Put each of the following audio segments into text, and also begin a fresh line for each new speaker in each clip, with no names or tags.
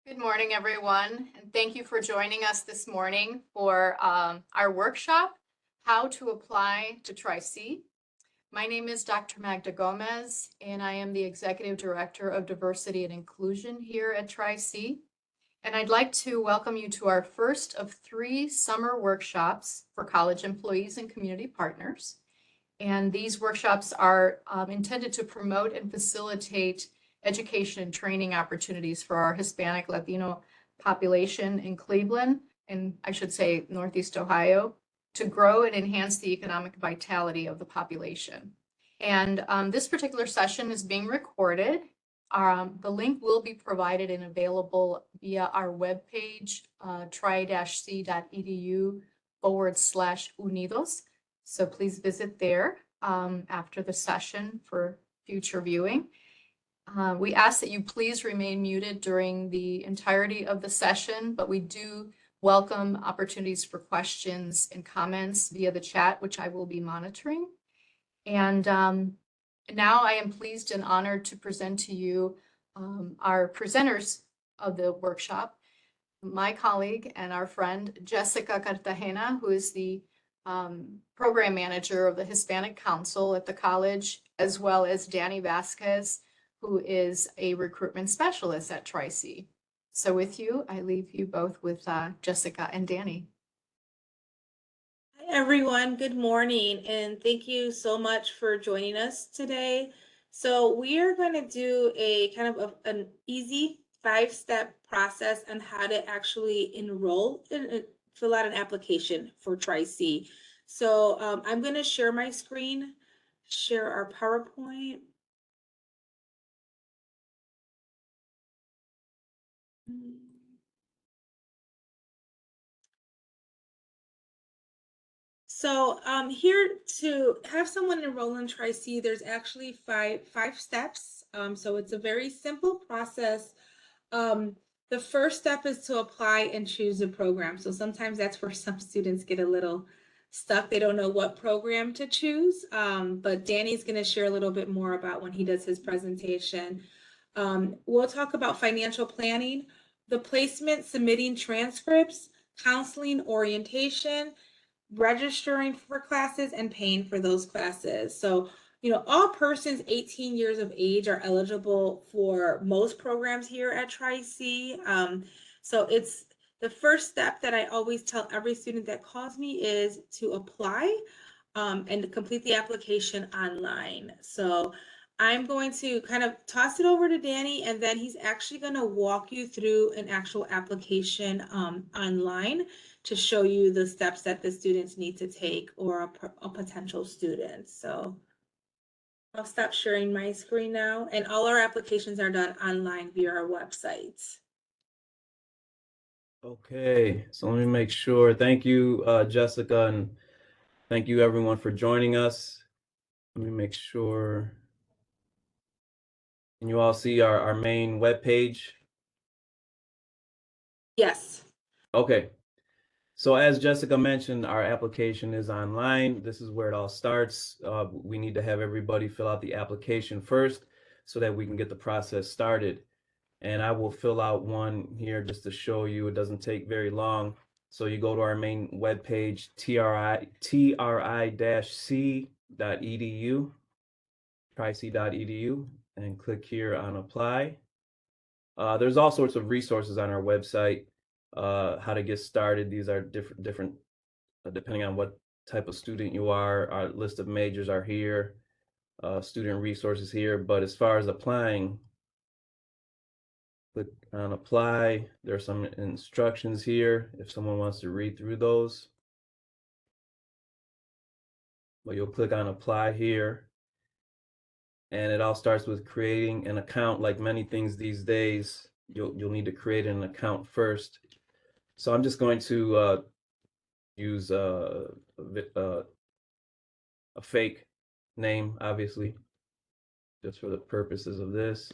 Good morning, everyone, and thank you for joining us this morning for our workshop, How to Apply to Tri-C. My name is Dr. Magda Gomez, and I am the Executive Director of Diversity and Inclusion here at Tri-C. And I'd like to welcome you to our first of 3 summer workshops for college employees and community partners. And these workshops are intended to promote and facilitate education and training opportunities for our Hispanic Latino population in Cleveland, and I should say Northeast Ohio, to grow and enhance the economic vitality of the population. And this particular session is being recorded. The link will be provided and available via our webpage, tri-c.edu/Unidos. So please visit there after the session for future viewing. We ask that you please remain muted during the entirety of the session, but we do welcome opportunities for questions and comments via the chat, which I will be monitoring. And now I am pleased and honored to present to you our presenters of the workshop, my colleague and our friend Jessica Cartagena, who is the program manager of the Hispanic Council at the college, as well as Danny Vasquez, who is a recruitment specialist at Tri-C. So with you, I leave you both with Jessica and Danny.
Hi, everyone. Good morning, and thank you so much for joining us today. So we are going to do a kind of an easy 5-step process on how to actually enroll and fill out an application for Tri-C. So I'm going to share my screen, share our PowerPoint. So here to have someone enroll in Tri-C, there's actually five steps. So it's a very simple process. The first step is to apply and choose a program. So sometimes that's where some students get a little stuck. They don't know what program to choose. But Danny's going to share a little bit more about when he does his presentation. We'll talk about financial planning, the placement, submitting transcripts, counseling, orientation, registering for classes, and paying for those classes. So, all persons 18 years of age are eligible for most programs here at Tri-C. So it's the first step that I always tell every student that calls me is to apply and to complete the application online. So I'm going to kind of toss it over to Danny, and then he's actually going to walk you through an actual application online to show you the steps that the students need to take, or a potential student. So I'll stop sharing my screen now, and all our applications are done online via our website.
Okay, so let me make sure. Thank you, Jessica, and thank you everyone for joining us. Let me make sure. Can you all see our main webpage?
Yes.
Okay, so as Jessica mentioned, our application is online. This is where it all starts. We need to have everybody fill out the application first so that we can get the process started. And I will fill out one here just to show you. It doesn't take very long. So you go to our main webpage, tri-c.edu, tric.edu, and click here on apply. There's all sorts of resources on our website, how to get started. These are different depending on what type of student you are. Our list of majors are here, student resources here. But as far as applying, click on apply. There are some instructions here if someone wants to read through those. But you'll click on apply here. And it all starts with creating an account. Like many things these days, you'll need to create an account first. So I'm just going to use a fake name, obviously, just for the purposes of this.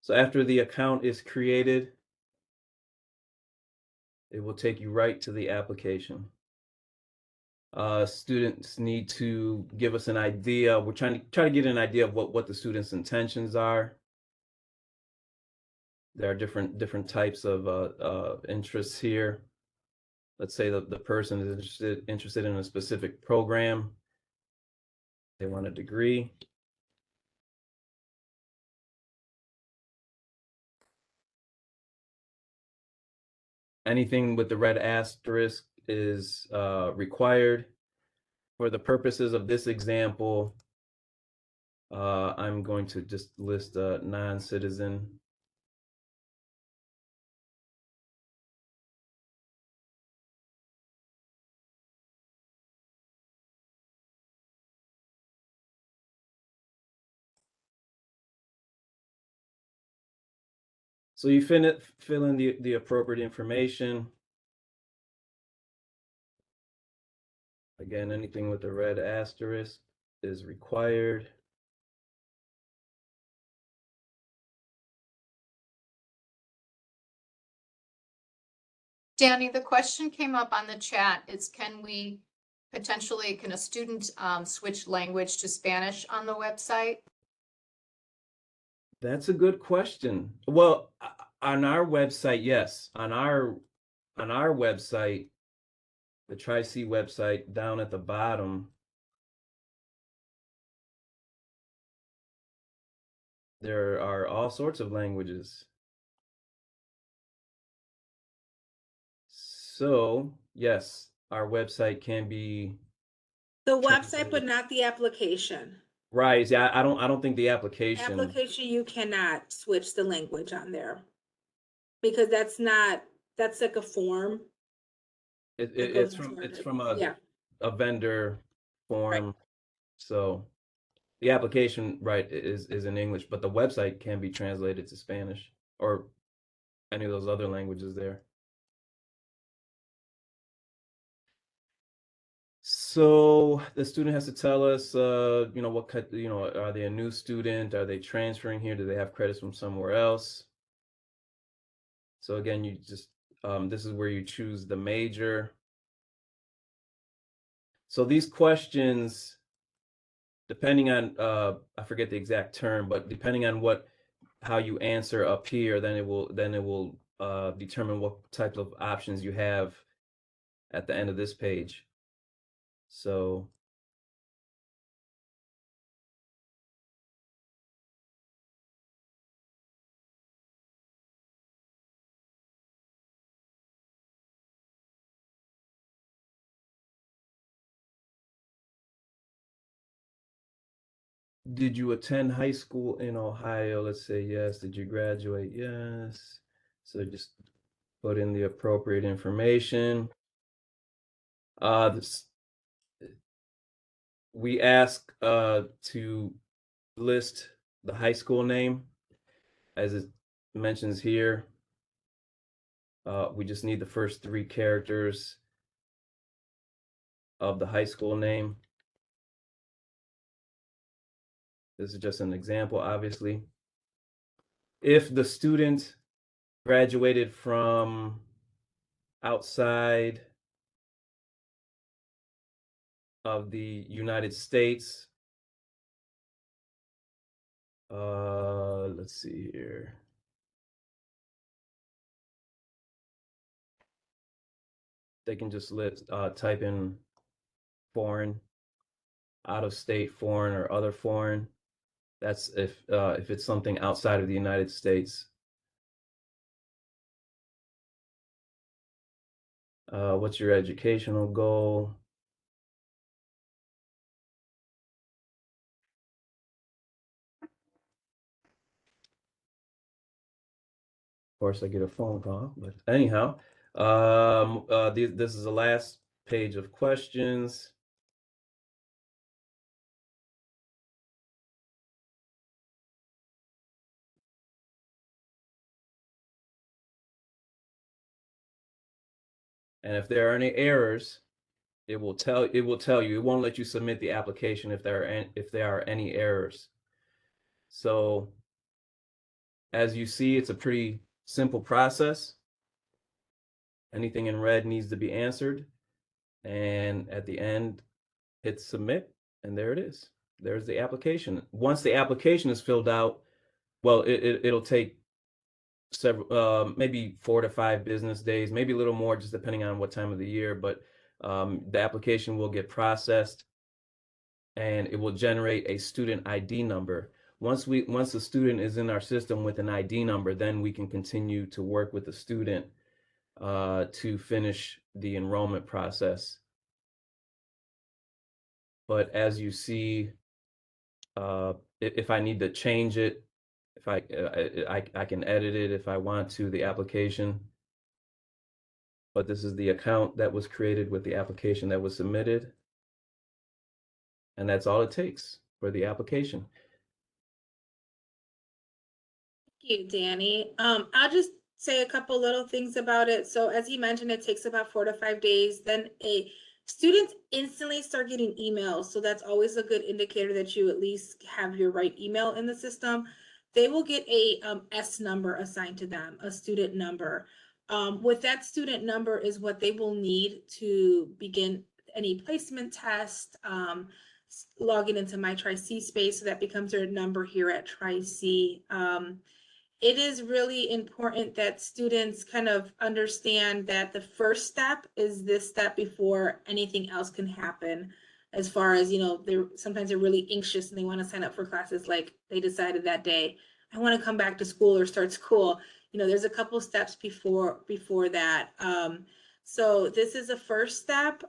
So after the account is created, it will take you right to the application. Students need to give us an idea. We're trying to get an idea of what the students' intentions are. There are different types of interests here. Let's say the person is interested in a specific program. They want a degree. Anything with the red asterisk is required. For the purposes of this example, I'm going to just list a non-citizen. So you fill in the appropriate information. Again, anything with the red asterisk is required.
Danny, the question came up on the chat is, can a student switch language to Spanish on the website?
That's a good question. Well, on our website, yes. On our website, the Tri-C website, down at the bottom, there are all sorts of languages. So, yes, our website can be
The website,
translated.
but not the application.
Right. Yeah, I don't think the application.
Application, you cannot switch the language on there because that's like a form.
It's from
Yeah.
a vendor form. So the application, right, is in English, but the website can be translated to Spanish or any of those other languages there. So the student has to tell us, what are they a new student? Are they transferring here? Do they have credits from somewhere else? So again, you just, this is where you choose the major. So these questions, depending on, I forget the exact term, but depending on how you answer up here, then it will determine what types of options you have at the end of this page. So did you attend high school in Ohio? Let's say yes. Did you graduate? Yes. So just put in the appropriate information. We ask to list the high school name as it mentions here. We just need the first 3 characters of the high school name. This is just an example, obviously. If the student graduated from outside of the United States, let's see here. They can just type in foreign, out of state foreign, or other foreign. That's if it's something outside of the United States. What's your educational goal? Of course, I get a phone call, but anyhow, this is the last page of questions. And if there are any errors, it will tell you. It won't let you submit the application if there are any errors. So As you see, it's a pretty simple process. Anything in red needs to be answered. And at the end, hit submit, and there it is. There's the application. Once the application is filled out, well, it'll take several, maybe 4 to 5 business days, maybe a little more, just depending on what time of the year. But the application will get processed, and it will generate a student ID number. Once the student is in our system with an ID number, then we can continue to work with the student to finish the enrollment process. But as you see, if I need to change it, if I can edit it if I want to, the application. But this is the account that was created with the application that was submitted. And that's all it takes for the application.
Thank you, Danny. I'll just say a couple little things about it. So as he mentioned, it takes about 4 to 5 days. Then students instantly start getting emails. So that's always a good indicator that you at least have your right email in the system. They will get a S number assigned to them, a student number. With that student number is what they will need to begin any placement test, logging into my Tri-C space. So that becomes their number here at Tri-C. It is really important that students kind of understand that the first step is this step before anything else can happen. As far as, sometimes they're really anxious and they want to sign up for classes like they decided that day, I want to come back to school or start school. There's a couple steps before that. So this is a first step.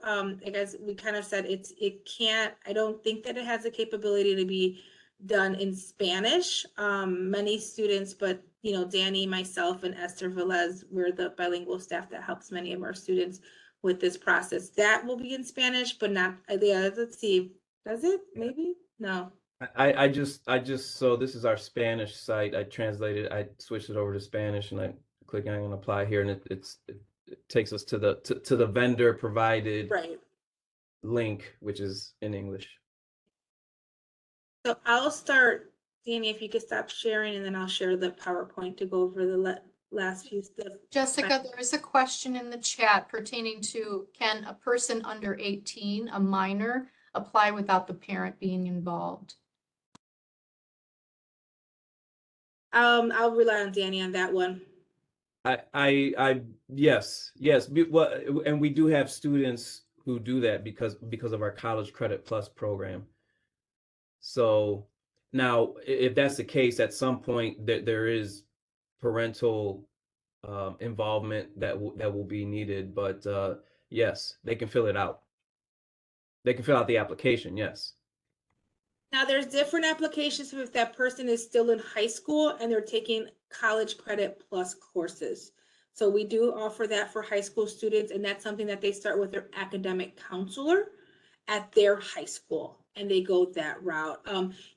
As we kind of said, I don't think that it has the capability to be done in Spanish. Many students, but Danny, myself, and Esther Velez, we're the bilingual staff that helps many of our students with this process. That will be in Spanish, but not, let's see, does it? Maybe? No.
I just so this is our Spanish site. I switched it over to Spanish, and I click on apply here, and it takes us to the vendor provided link, which is in English.
So I'll start, Danny, if you could stop sharing, and then I'll share the PowerPoint to go over the last few steps.
Jessica, there is a question in the chat pertaining to, can a person under 18, a minor, apply without the parent being involved?
I'll rely on Danny on that one.
Yes. Well, and we do have students who do that because of our College Credit Plus program. So now, if that's the case, at some point there is parental involvement that will be needed. But yes, they can fill it out. They can fill out the application. Yes.
Now, there's different applications if that person is still in high school and they're taking College Credit Plus courses. So we do offer that for high school students, and that's something that they start with their academic counselor at their high school, and they go that route.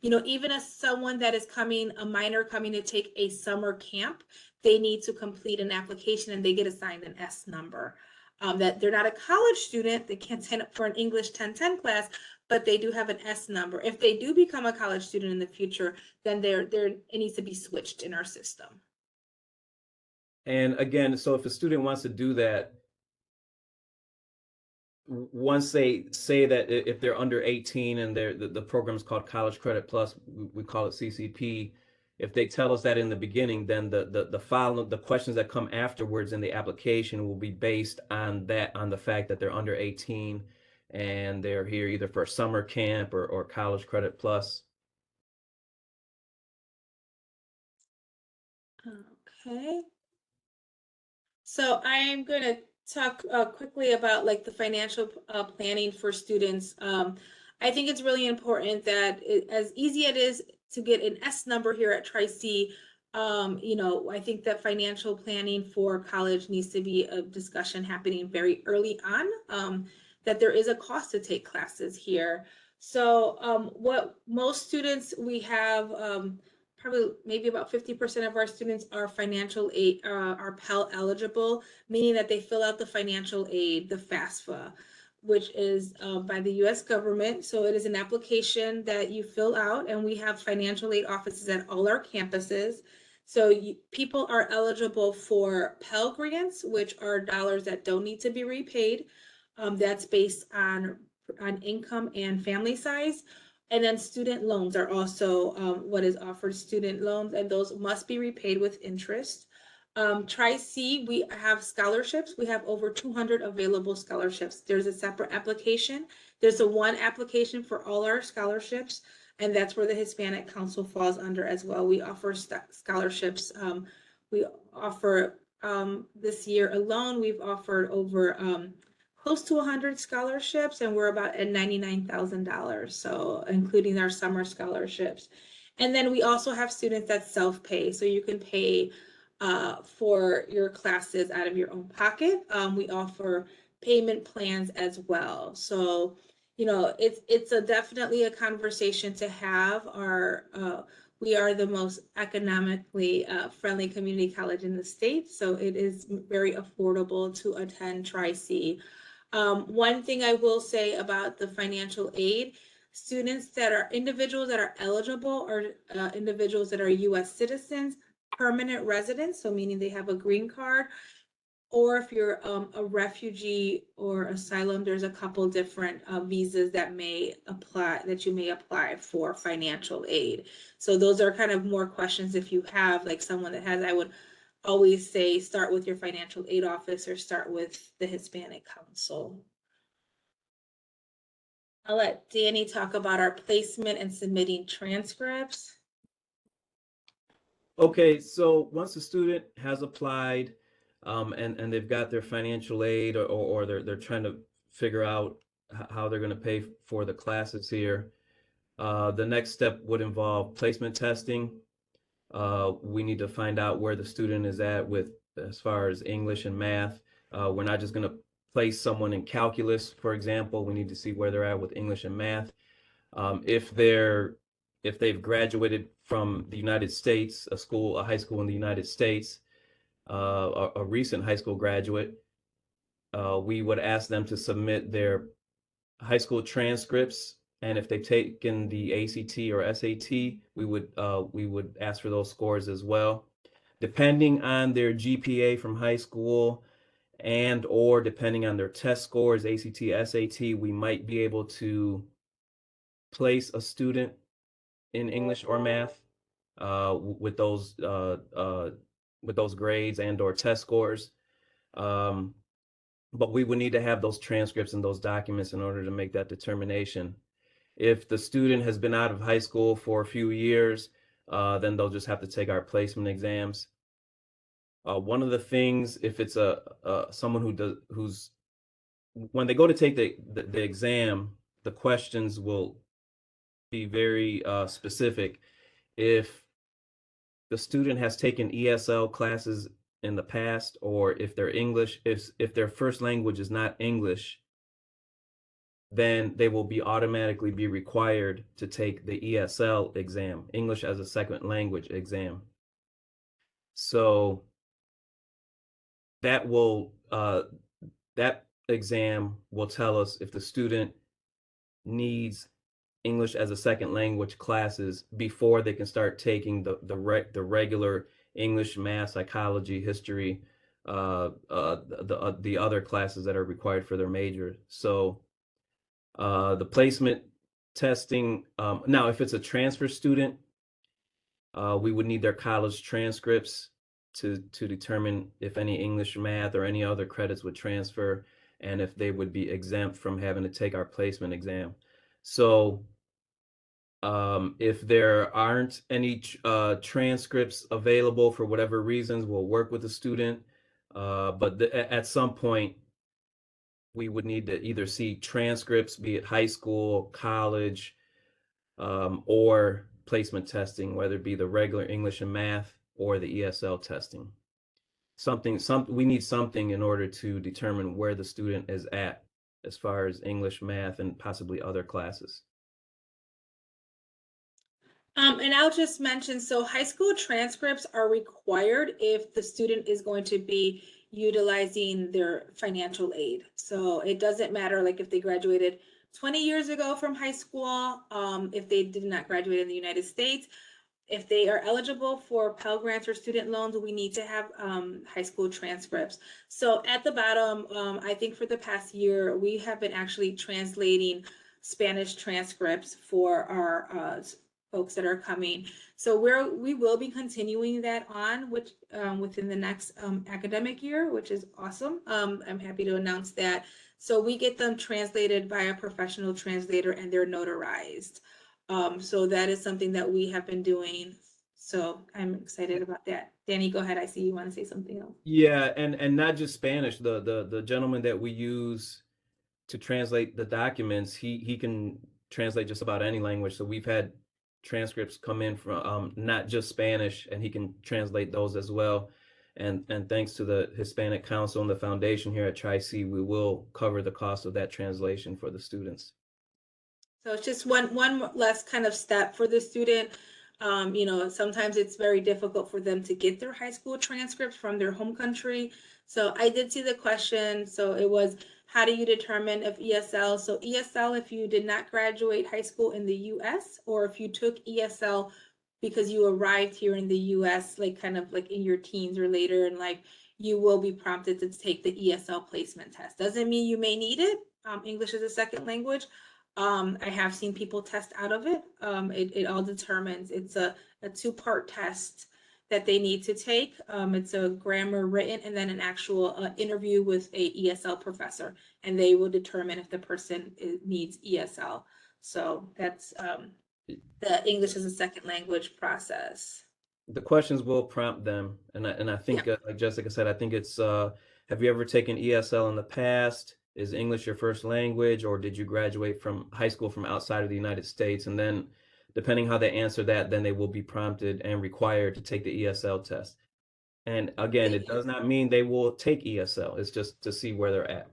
Even as someone that is a minor coming to take a summer camp, they need to complete an application and they get assigned an S number. That they're not a college student, they can't sign up for an English 1010 class, but they do have an S number. If they do become a college student in the future, then it needs to be switched in our system.
And again, so if a student wants to do that, once they say that if they're under 18 and the program is called College Credit Plus, we call it CCP. If they tell us that in the beginning, then the questions that come afterwards in the application will be based on the fact that they're under 18 and they're here either for summer camp or College Credit Plus.
Okay. So I'm going to talk quickly about the financial planning for students. I think it's really important that as easy it is to get an S number here at Tri-C, I think that financial planning for college needs to be a discussion happening very early on, that there is a cost to take classes here. So what most students we have, probably maybe about 50% of our students are financial aid, are Pell eligible, meaning that they fill out the financial aid, the FAFSA, which is by the US government. So it is an application that you fill out, and we have financial aid offices at all our campuses So people are eligible for Pell Grants, which are dollars that don't need to be repaid. That's based on income and family size. And then student loans are also what is offered, student loans, and those must be repaid with interest. Tri-C, we have scholarships. We have over 200 available scholarships. There's a separate application. There's a one application for all our scholarships, and that's where the Hispanic Council falls under as well. We offer scholarships. We offer this year alone, we've offered over close to 100 scholarships, and we're about at $99,000, so including our summer scholarships. And then we also have students that self-pay, so you can pay for your classes out of your own pocket. We offer payment plans as well. So, you know, it's definitely a conversation to have. We are the most economically friendly community college in the state, so it is very affordable to attend Tri-C. One thing I will say about the financial aid, students that are individuals that are eligible are individuals that are U.S. citizens, permanent residents, so meaning they have a green card, or if you're a refugee or asylum, there's a couple different visas that you may apply for financial aid. So those are kind of more questions if you have like someone that has, I would always say start with your financial aid office or start with the Hispanic Council. I'll let Danny talk about our placement and submitting transcripts.
Okay, so once a student has applied and they've got their financial aid or they're trying to figure out how they're going to pay for the classes here, the next step would involve placement testing. We need to find out where the student is at with as far as English and math. We're not just going to place someone in calculus, for example. We need to see where they're at with English and math. If they've graduated from the United States, a high school in the United States, a recent high school graduate, we would ask them to submit their high school transcripts, and if they've taken the ACT or SAT, we would ask for those scores as well. Depending on their GPA from high school and or depending on their test scores, ACT, SAT, we might be able to place a student in English or math with those grades and or test scores. But we would need to have those transcripts and those documents in order to make that determination. If the student has been out of high school for a few years, then they'll just have to take our placement exams. One of the things, if it's someone who's when they go to take the exam, the questions will be very specific. If the student has taken ESL classes in the past, or if they're English, if their first language is not English, then they will automatically be required to take the ESL exam, English as a second language exam. So that exam will tell us if the student needs English as a second language classes before they can start taking the regular English, math, psychology, history, the other classes that are required for their major. So the placement testing, now if it's a transfer student, we would need their college transcripts to determine if any English, math, or any other credits would transfer, and if they would be exempt from having to take our placement exam. So if there aren't any transcripts available for whatever reasons, we'll work with the student. But at some point, we would need to either see transcripts, be it high school, college, or placement testing, whether it be the regular English and math or the ESL testing. We need something in order to determine where the student is at as far as English, math, and possibly other classes.
And I'll just mention, so high school transcripts are required if the student is going to be utilizing their financial aid. So it doesn't matter like if they graduated 20 years ago from high school, if they did not graduate in the United States, if they are eligible for Pell Grants or student loans, we need to have high school transcripts. So at the bottom, I think for the past year, we have been actually translating Spanish transcripts for our folks that are coming. So we will be continuing that on within the next academic year, which is awesome. I'm happy to announce that. So we get them translated by a professional translator and they're notarized. So that is something that we have been doing. So I'm excited about that. Danny, go ahead. I see you want to say something else.
Yeah, and not just Spanish. The gentleman that we use to translate the documents, he can translate just about any language. So we've had transcripts come in from not just Spanish, and he can translate those as well. And thanks to the Hispanic Council and the foundation here at Tri-C, we will cover the cost of that translation for the students.
So it's just one less kind of step for the student. Sometimes it's very difficult for them to get their high school transcripts from their home country. So I did see the question. So it was, how do you determine if ESL? So ESL, if you did not graduate high school in the US, or if you took ESL because you arrived here in the US, like kind of like in your teens or later, and like you will be prompted to take the ESL placement test. Doesn't mean you may need it. English is a second language. I have seen people test out of it. It all determines, it's a two-part test that they need to take. It's a grammar written and then an actual interview with a ESL professor, and they will determine if the person needs ESL. So that's the English as a second language process.
The questions will prompt them, and I think, like Jessica said, I think it's have you ever taken ESL in the past? Is English your first language, or did you graduate from high school from outside of the United States? And then, depending how they answer that, then they will be prompted and required to take the ESL test. And again, it does not mean they will take ESL. It's just to see where they're at.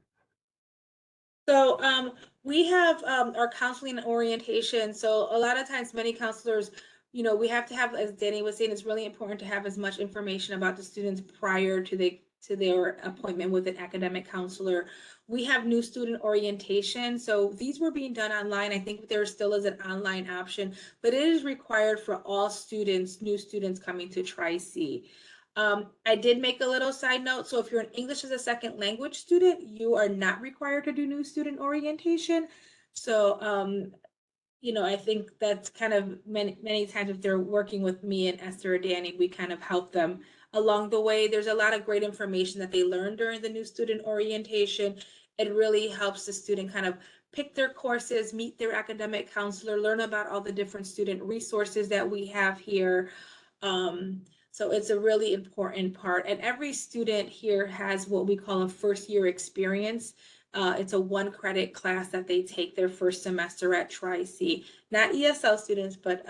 So we have our counseling and orientation. So a lot of times, many counselors, we have to have, as Danny was saying, it's really important to have as much information about the students prior to their appointment with an academic counselor. We have new student orientation. So these were being done online. I think there still is an online option, but it is required for all students, new students coming to Tri-C. I did make a little side note. So if you're an English as a second language student, you are not required to do new student orientation. So, I think that's kind of many times if they're working with me and Esther or Danny, we kind of help them along the way. There's a lot of great information that they learn during the new student orientation. It really helps the student kind of pick their courses, meet their academic counselor, learn about all the different student resources that we have here. So it's a really important part. And every student here has what we call a first year experience. It's a 1-credit class that they take their first semester at Tri-C. Not ESL students, but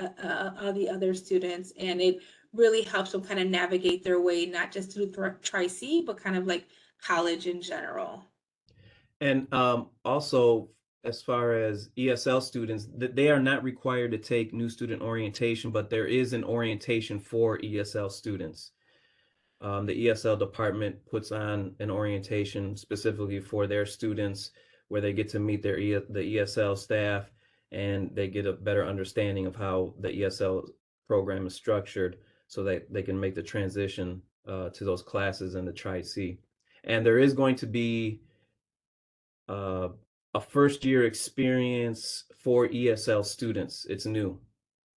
all the other students. And it really helps them kind of navigate their way, not just through Tri-C, but kind of like college in general.
And also, as far as ESL students, they are not required to take new student orientation, but there is an orientation for ESL students. The ESL department puts on an orientation specifically for their students where they get to meet the ESL staff, and they get a better understanding of how the ESL program is structured so that they can make the transition to those classes in the Tri-C. And there is going to be a first year experience for ESL students. It's new,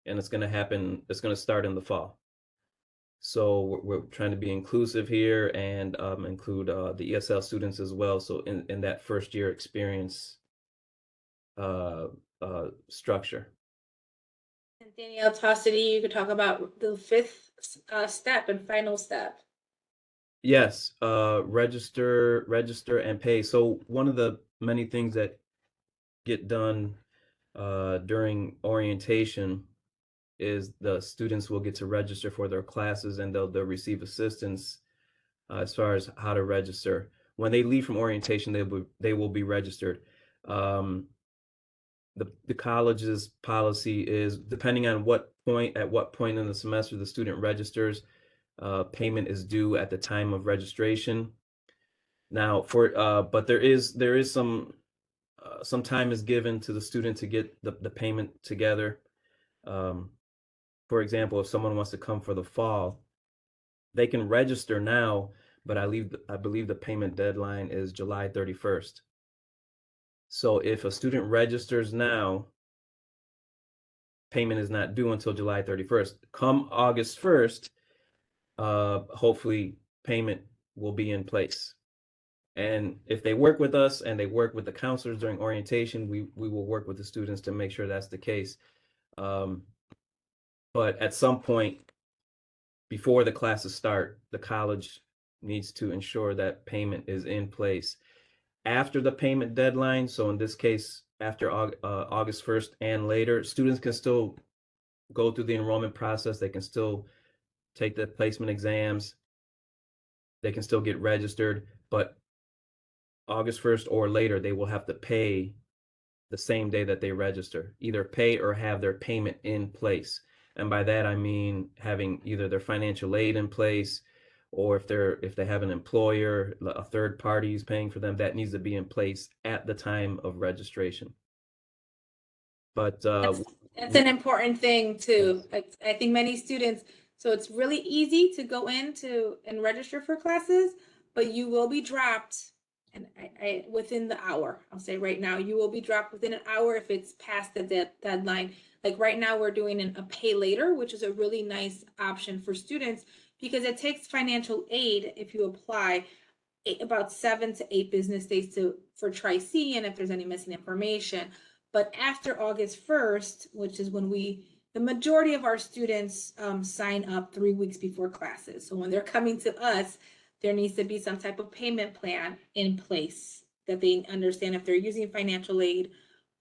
and it's going to happen. It's going to start in the fall. So we're trying to be inclusive here and include the ESL students as well. So in that first year experience structure.
And Danny, I'll toss it to you. You could talk about the 5th step and final step.
Yes, register and pay. So one of the many things that get done during orientation is the students will get to register for their classes, and they'll receive assistance as far as how to register. When they leave from orientation, they will be registered. The college's policy is, depending on at what point in the semester the student registers, payment is due at the time of registration. Now, but there is some time is given to the student to get the payment together. for example, if someone wants to come for the fall, they can register now, but I believe the payment deadline is July 31st. So if a student registers now, payment is not due until July 31st. Come August 1st, hopefully payment will be in place. And if they work with us and they work with the counselors during orientation, we will work with the students to make sure that's the case. But at some point before the classes start, the college needs to ensure that payment is in place. After the payment deadline, so in this case, after August 1st and later, students can still go through the enrollment process. They can still take the placement exams. They can still get registered, but August 1st or later, they will have to pay the same day that they register, either pay or have their payment in place. And by that, I mean having either their financial aid in place, or if they have an employer, a third party is paying for them, that needs to be in place at the time of registration. But
That's an important thing too. I think many students, so it's really easy to go into and register for classes, but you will be dropped and I within the hour. I'll say right now, you will be dropped within an hour if it's past the deadline. Like right now, we're doing a pay later, which is a really nice option for students because it takes financial aid if you apply about 7 to 8 business days for Tri-C, and if there's any missing information. But after August 1st, which is when the majority of our students sign up 3 weeks before classes. So when they're coming to us, there needs to be some type of payment plan in place that they understand if they're using financial aid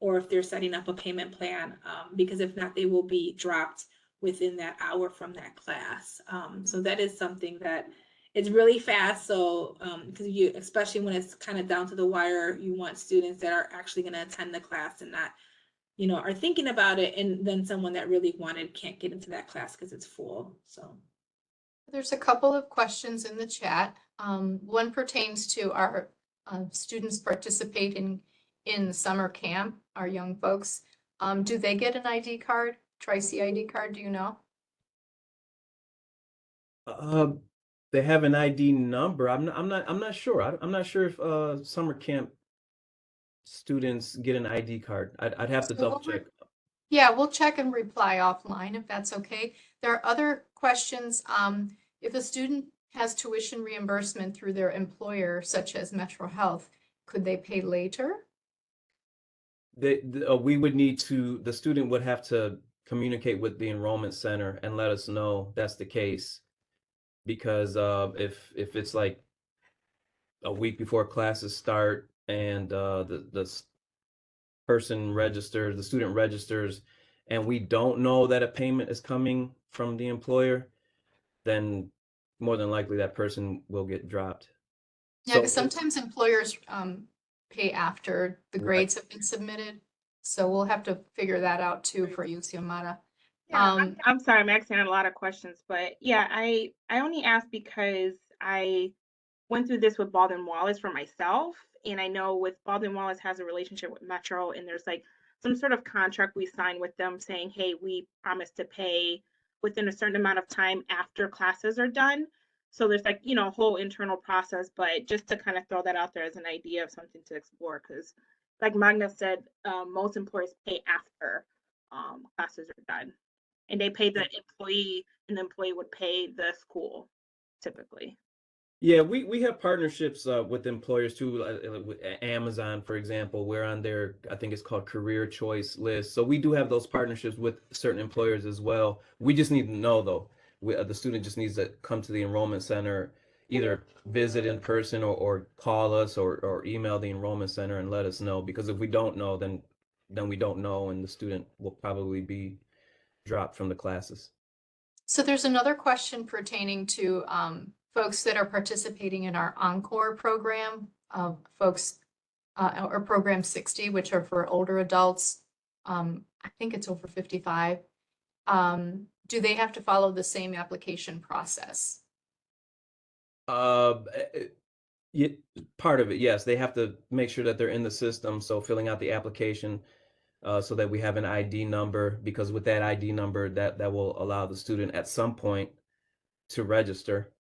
or if they're setting up a payment plan, because if not, they will be dropped within that hour from that class. So that is something that it's really fast. So because especially when it's kind of down to the wire, you want students that are actually going to attend the class and not, are thinking about it, and then someone that really wanted can't get into that class because it's full. So
There's a couple of questions in the chat. One pertains to our students participating in summer camp, our young folks. Do they get an ID card, Tri-C ID card? Do you know?
they have an ID number. I'm not sure. I'm not sure if summer camp students get an ID card. I'd have to
So
double check.
Yeah, we'll check and reply offline if that's okay. There are other questions. If a student has tuition reimbursement through their employer, such as Metro Health, could they pay later?
We would need to, the student would have to communicate with the enrollment center and let us know that's the case. Because if it's like a week before classes start and the student registers, and we don't know that a payment is coming from the employer, then more than likely that person will get dropped.
Yeah, because sometimes employers pay after the
Right.
grades have been submitted. So we'll have to figure that out too for UC Amata.
Yeah, I'm sorry, I'm asking a lot of questions, but yeah, I only asked because I went through this with Baldwin Wallace for myself, and I know with Baldwin Wallace has a relationship with Metro, and there's like some sort of contract we signed with them saying, hey, we promise to pay within a certain amount of time after classes are done. So there's like, a whole internal process, but just to kind of throw that out there as an idea of something to explore, because like Magna said, most employers pay after classes are done, and they pay the employee, and the employee would pay the school typically.
Yeah, we have partnerships with employers too, with Amazon, for example. We're on their, I think it's called career choice list. So we do have those partnerships with certain employers as well. We just need to know though. The student just needs to come to the enrollment center, either visit in person or call us or email the enrollment center and let us know. Because if we don't know, then we don't know, and the student will probably be dropped from the classes.
So there's another question pertaining to folks that are participating in our Encore program, folks, or Program 60, which are for older adults. I think it's over 55. Do they have to follow the same application process?
Yeah, part of it, yes. They have to make sure that they're in the system. So filling out the application, so that we have an ID number, because with that ID number, that will allow the student at some point to register.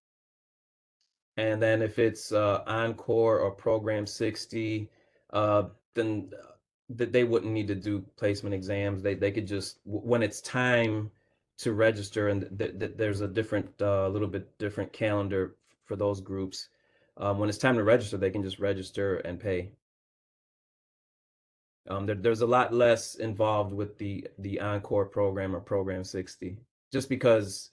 And then if it's Encore or Program 60, then they wouldn't need to do placement exams. They could just, when it's time to register, and there's a different, little bit different calendar for those groups. When it's time to register, they can just register and pay. There's a lot less involved with the Encore program or Program 60, just because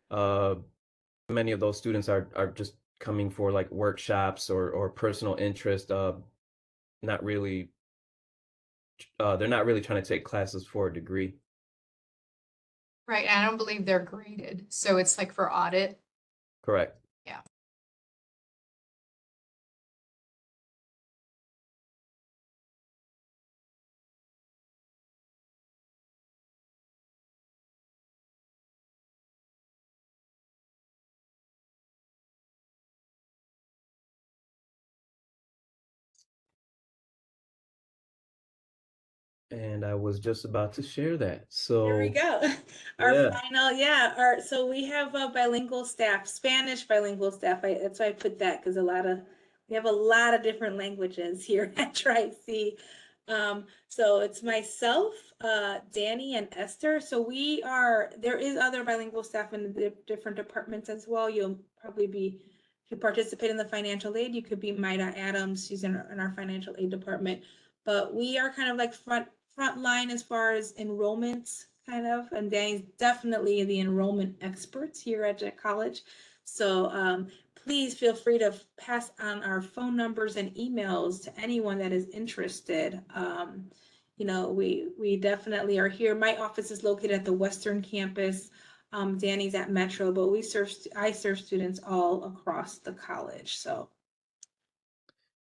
many of those students are just coming for like workshops or personal interest, not really, they're not really trying to take classes for a degree.
Right, and I don't believe they're graded, so it's like for audit.
Correct.
Yeah.
And I was just about to share that.
There we
So
go. So we have a bilingual staff, Spanish bilingual staff. That's why I put that, because we have a lot of different languages here at Tri-C. So it's myself, Danny, and Esther. So there is other bilingual staff in the different departments as well. You'll probably be, if you participate in the financial aid, you could be Maida Adams. She's in our financial aid department. But we are kind of like front line as far as enrollments, kind of, and Danny's definitely the enrollment experts here at Jet College. So please feel free to pass on our phone numbers and emails to anyone that is interested. We definitely are here. My office is located at the Western campus. Danny's at Metro, but I serve students all across the college. So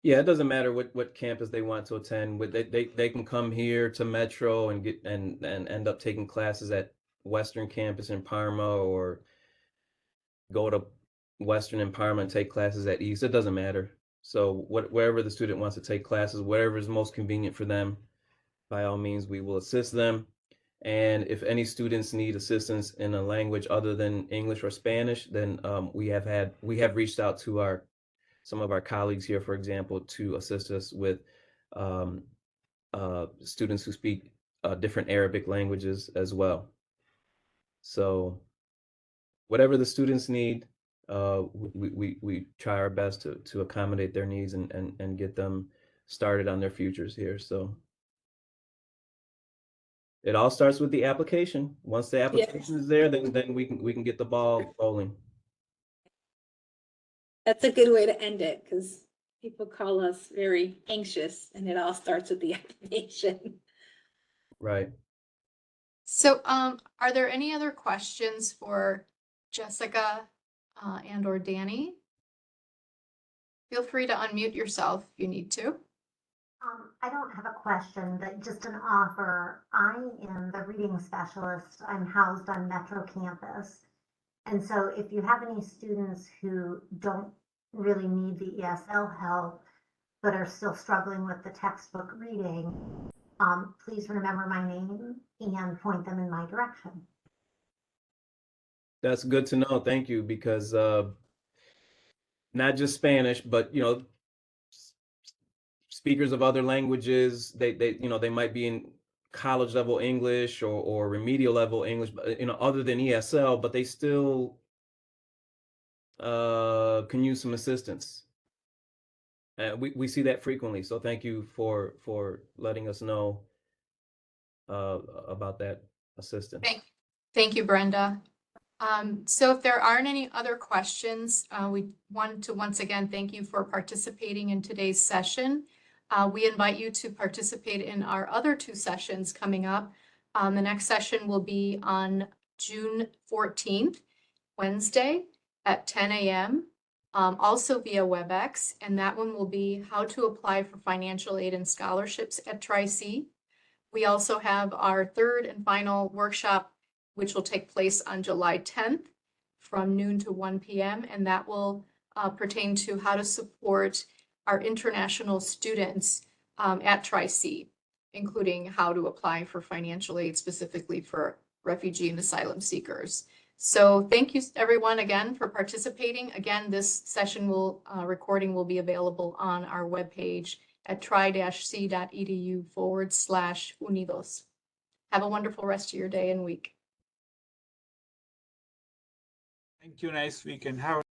yeah, it doesn't matter what campus they want to attend. They can come here to Metro and get and end up taking classes at Western campus in Parma, or go to Western in Parma and take classes at East. It doesn't matter. So wherever the student wants to take classes, whatever is most convenient for them, by all means, we will assist them. And if any students need assistance in a language other than English or Spanish, then we have reached out to some of our colleagues here, for example, to assist us with students who speak different Arabic languages as well. So whatever the students need, we try our best to accommodate their needs and get them started on their futures here. So it all starts with the application. Once the application is there, then we can get the ball rolling.
that's a good way to end it, because people call us very anxious, and it all starts with the application.
Right.
So, are there any other questions for Jessica and or Danny? Feel free to unmute yourself if you need to.
I don't have a question, but just an offer. I am the reading specialist. I'm housed on Metro campus. And so if you have any students who don't really need the ESL help, but are still struggling with the textbook reading, please remember my name and point them in my direction.
That's good to know. Thank you, because not just Spanish, but speakers of other languages, they might be in college level English or remedial level English, other than ESL, but they still can use some assistance. We see that frequently. So thank you for letting us know about that assistance.
Thank you, Brenda. So if there aren't any other questions, we want to once again thank you for participating in today's session. We invite you to participate in our other two sessions coming up. The next session will be on June 14th, Wednesday at 10 a.m., also via WebEx, and that one will be how to apply for financial aid and scholarships at Tri-C. We also have our third and final workshop, which will take place on July 10th from noon to 1 p.m. And that will pertain to how to support our international students at Tri-C. including how to apply for financial aid specifically for refugee and asylum seekers. So thank you everyone again for participating. Again, this session recording will be available on our webpage at tri-c.edu/Unidos. Have a wonderful rest of your day and week.
Thank you. Nice weekend. Have